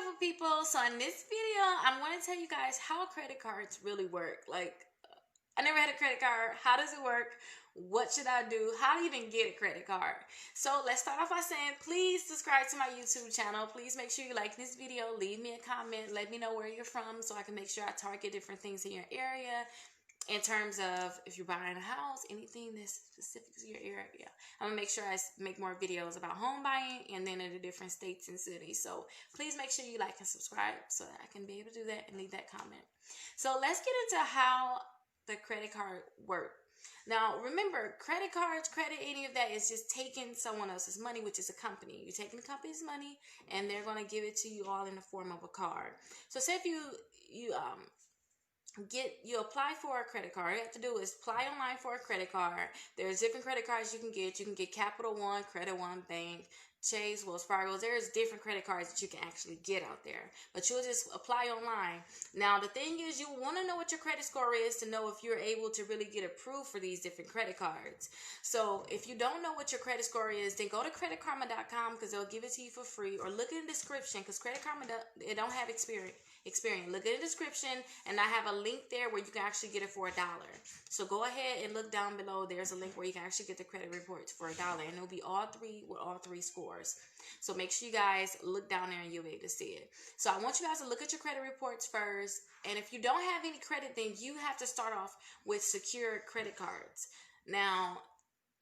beautiful people. So in this video, I'm going to tell you guys how credit cards really work. Like, I never had a credit card. How does it work? What should I do? How do you even get a credit card? So let's start off by saying, please subscribe to my YouTube channel. Please make sure you like this video. Leave me a comment. Let me know where you're from so I can make sure I target different things in your area. In terms of if you're buying a house, anything that's specific to your area. I'm gonna make sure I make more videos about home buying and then in the different states and cities. So please make sure you like and subscribe so that I can be able to do that and leave that comment. So let's get into how the credit card works. Now, remember, credit cards, credit, any of that is just taking someone else's money, which is a company. You're taking the company's money and they're gonna give it to you all in the form of a card. So say if you apply for a credit card. All you have to do is apply online for a credit card. There's different credit cards you can get. You can get Capital One, Credit One, Bank, Chase, Wells Fargo. There's different credit cards that you can actually get out there, but you'll just apply online. Now, the thing is, you want to know what your credit score is to know if you're able to really get approved for these different credit cards. So if you don't know what your credit score is, then go to creditkarma.com because they'll give it to you for free, or look in the description because Credit Karma, it don't have experience. Look in the description and I have a link there where you can actually get it for $1. So go ahead and look down below. There's a link where you can actually get the credit reports for $1, and it'll be all three scores. So make sure you guys look down there and you'll be able to see it. So I want you guys to look at your credit reports first, and if you don't have any credit, then you have to start off with secure credit cards. Now,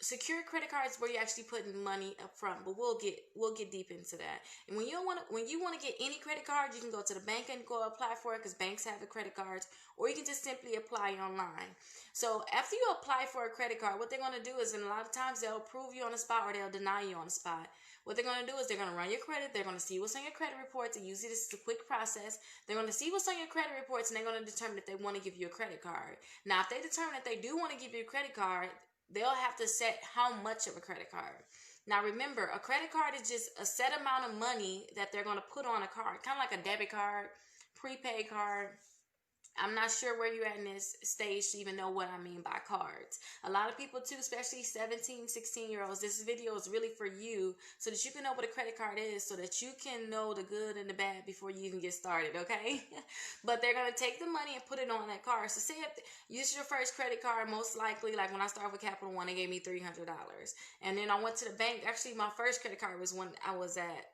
secure credit cards where you actually putting money up front, but we'll get deep into that. And when you want to get any credit card, you can go to the bank and go apply for it because banks have the credit cards, or you can just simply apply online. So after you apply for a credit card, what they're going to do is, and a lot of times they'll approve you on the spot or they'll deny you on the spot. What they're going to do is they're going to run your credit. They're going to see what's on your credit reports, and usually this is a quick process. They're going to see what's on your credit reports, and they're going to determine if they want to give you a credit card. Now, if they determine that they do want to give you a credit card, they'll have to set how much of a credit card. Now remember, a credit card is just a set amount of money that they're going to put on a card, kind of like a debit card, prepaid card. I'm not sure where you're at in this stage to even know what I mean by cards. A lot of people too, especially 17, 16-year-olds, this video is really for you so that you can know what a credit card is, so that you can know the good and the bad before you even get started, okay? But they're going to take the money and put it on that card. So say if this is your first credit card, most likely, like when I started with Capital One, they gave me $300. And then I went to the bank. Actually, my first credit card was when I was at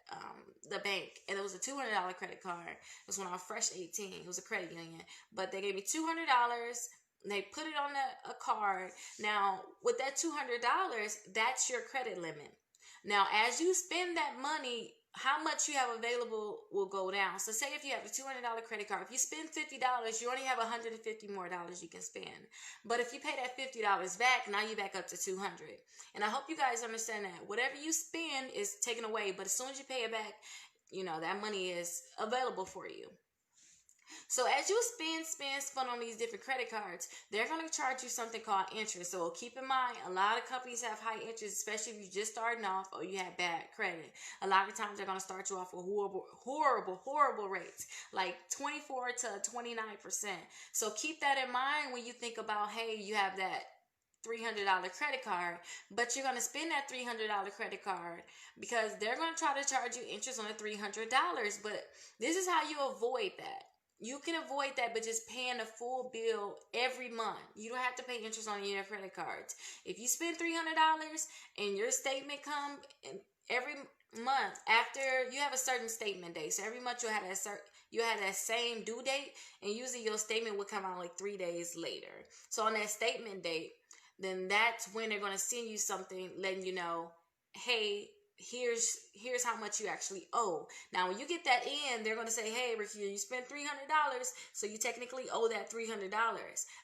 the bank, and it was a $200 credit card. It was when I was fresh 18. It was a credit union. But they gave me $200. They put it on a card. Now, with that $200, that's your credit limit. Now, as you spend that money, how much you have available will go down. So say if you have a $200 credit card, if you spend $50, you only have $150 more you can spend. But if you pay that $50 back, now you're back up to $200. And I hope you guys understand that. Whatever you spend is taken away, but as soon as you pay it back, that money is available for you. So as you spend on these different credit cards, they're going to charge you something called interest. So keep in mind, a lot of companies have high interest, especially if you're just starting off or you have bad credit. A lot of times they're going to start you off with horrible rates, like 24 to 29%. So keep that in mind when you think about, hey, you have that $300 credit card, but you're going to spend that $300 credit card because they're going to try to charge you interest on the $300. But this is how you avoid that. You can avoid that by just paying the full bill every month. You don't have to pay interest on your credit cards. If you spend $300 and your statement comes every month after you have a certain statement date, so every month you had that same due date, and usually your statement will come out like 3 days later. So on that statement date, then that's when they're going to send you something letting you know, hey, here's how much you actually owe. Now, when you get that in, they're going to say, hey, Rickita, you spent $300, so you technically owe that $300.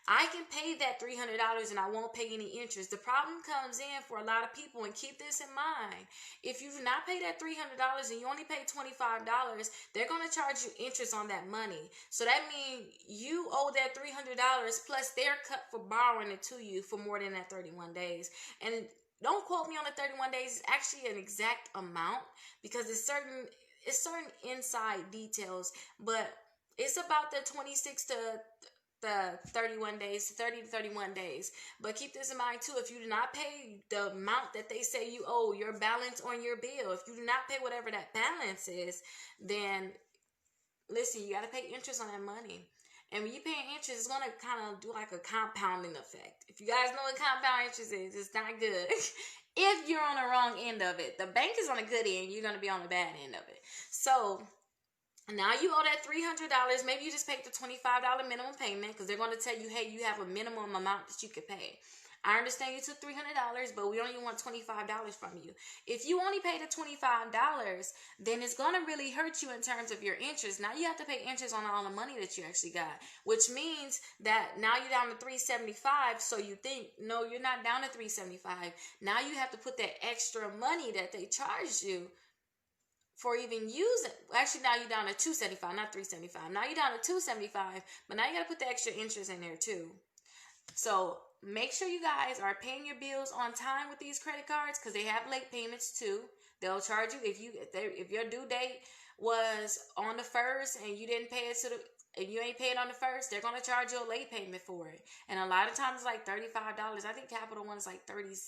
I can pay that $300 and I won't pay any interest. The problem comes in for a lot of people, and keep this in mind. If you do not pay that $300 and you only pay $25, they're going to charge you interest on that money. So that means you owe that $300 plus their cut for borrowing it to you for more than that 31 days. And don't quote me on the 31 days. It's actually an exact amount because it's certain inside details, but it's about the 26 to the 31 days, 30 to 31 days. But keep this in mind too. If you do not pay the amount that they say you owe, your balance on your bill, if you do not pay whatever that balance is, then listen, you got to pay interest on that money. And when you pay interest, it's going to kind of do like a compounding effect. If you guys know what compound interest is, it's not good. If you're on the wrong end of it, the bank is on the good end, you're going to be on the bad end of it. So now you owe that $300. Maybe you just paid the $25 minimum payment because they're going to tell you, hey, you have a minimum amount that you could pay. I understand you took $300, but we only want $25 from you. If you only pay the $25, then it's going to really hurt you in terms of your interest. Now you have to pay interest on all the money that you actually got, which means that now you're down to $375. So you think, no, you're not down to $375. Now you have to put that extra money that they charged you for even using. Actually, now you're down to $275, not $375. Now you're down to $275, but now you got to put the extra interest in there too. So make sure you guys are paying your bills on time with these credit cards because they have late payments too. They'll charge you if your due date was on the 1st and you didn't pay it and you ain't paid on the 1st, they're gonna charge you a late payment for it. And a lot of times it's like $35. I think Capital One is like $37.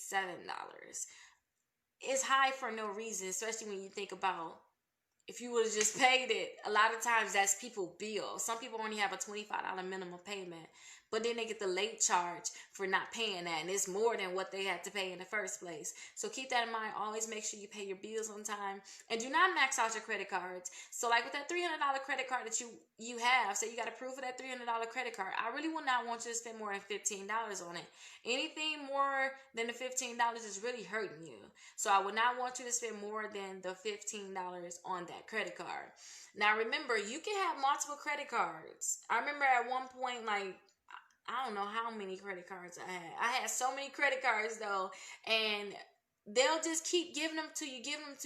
It's high for no reason, especially when you think about if you would have just paid it. A lot of times that's people's bill. Some people only have a $25 minimum payment, but then they get the late charge for not paying that, and it's more than what they had to pay in the first place. So keep that in mind. Always make sure you pay your bills on time, and do not max out your credit cards. So like with that $300 credit card that you have, so you got to prove for that $300 credit card. I really would not want you to spend more than $15 on it. Anything more than the $15 is really hurting you. So I would not want you to spend more than the $15 on that credit card. Now remember, you can have multiple credit cards. I remember at one point, like, I don't know how many credit cards I had. I had so many credit cards though, and they'll just keep giving them to you,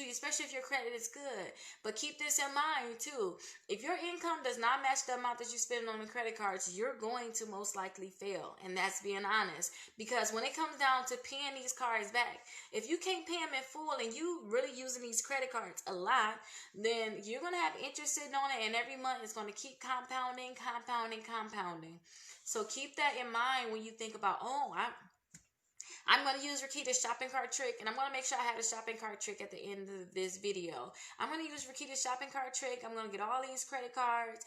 especially if your credit is good. But keep this in mind too. If your income does not match the amount that you spend on the credit cards, you're going to most likely fail. And that's being honest. Because when it comes down to paying these cards back, if you can't pay them in full and you really using these credit cards a lot, then you're going to have interest sitting on it, and every month it's going to keep compounding. So keep that in mind when you think about, I'm going to use Rickita's shopping cart trick, and I'm going to make sure I have a shopping cart trick at the end of this video. I'm going to use Rickita's shopping cart trick. I'm going to get all these credit cards.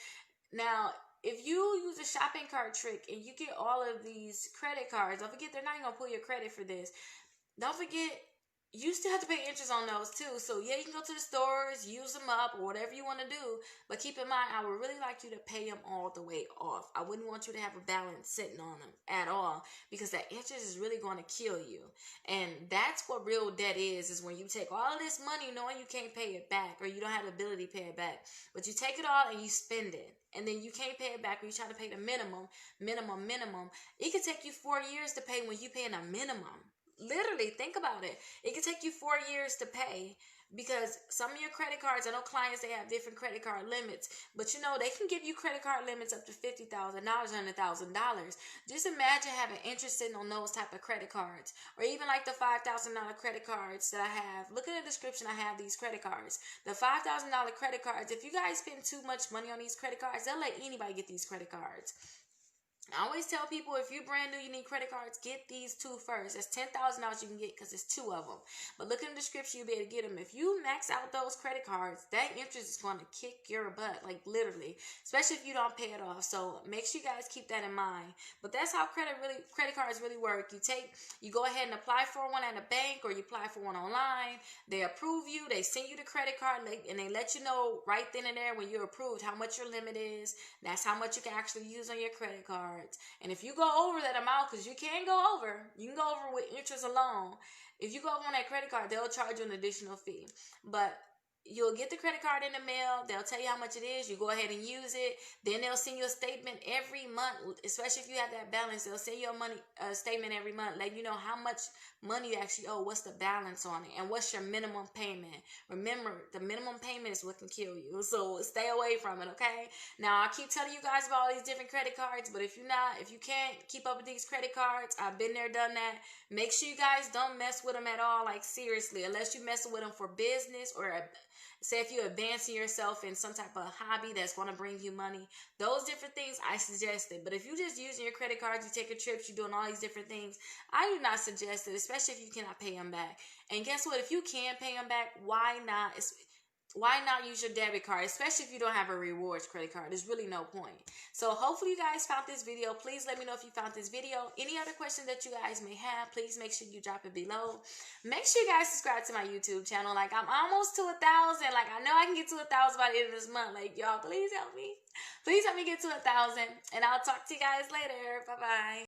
Now, if you use a shopping cart trick and you get all of these credit cards, don't forget they're not going to pull your credit for this. Don't forget, you still have to pay interest on those too. So yeah, you can go to the stores, use them up, or whatever you want to do. But keep in mind, I would really like you to pay them all the way off. I wouldn't want you to have a balance sitting on them at all, because that interest is really going to kill you. And that's what real debt is when you take all of this money knowing you can't pay it back, or you don't have the ability to pay it back. But you take it all and you spend it. And then you can't pay it back, or you try to pay the minimum. It could take you 4 years to pay when you paying a minimum. Literally, think about it. It can take you 4 years to pay, because some of your credit cards, I know clients, they have different credit card limits, but you know, they can give you credit card limits up to $50,000, $100,000. Just imagine having interest in on those type of credit cards, or even like the $5,000 credit cards that I have. Look in the description, I have these credit cards. The $5,000 credit cards, if you guys spend too much money on these credit cards, they'll let anybody get these credit cards. I always tell people, if you're brand new, you need credit cards, get these two first. That's $10,000 you can get because it's two of them. But look in the description, you'll be able to get them. If you max out those credit cards, that interest is going to kick your butt, like literally, especially if you don't pay it off. So make sure you guys keep that in mind. But that's how credit cards really work. You go ahead and apply for one at a bank, or you apply for one online. They approve you. They send you the credit card, and they let you know right then and there when you're approved how much your limit is. That's how much you can actually use on your credit card. And if you go over that amount, because you can go over, you can go over with interest alone. If you go over on that credit card, they'll charge you an additional fee. But you'll get the credit card in the mail. They'll tell you how much it is. You go ahead and use it. Then they'll send you a statement every month, especially if you have that balance. They'll send you a statement every month, letting you know how much money you actually owe, what's the balance on it, and what's your minimum payment. Remember, the minimum payment is what can kill you. So stay away from it, okay? Now, I keep telling you guys about all these different credit cards, but if you can't keep up with these credit cards, I've been there, done that. Make sure you guys don't mess with them at all, like seriously, unless you're messing with them for business, or say if you're advancing yourself in some type of hobby that's going to bring you money. Those different things I suggest it. But if you're just using your credit cards, you're taking trips, you're doing all these different things, I do not suggest it, especially if you cannot pay them back. And guess what? If you can pay them back, why not? Why not use your debit card, especially if you don't have a rewards credit card? There's really no point. So hopefully you guys found this video. Please let me know if you found this video. Any other questions that you guys may have, please make sure you drop it below. Make sure you guys subscribe to my YouTube channel. Like, I'm almost to 1,000. Like, I know I can get to 1,000 by the end of this month. Like, y'all, please help me. Please help me get to 1,000. And I'll talk to you guys later. Bye-bye.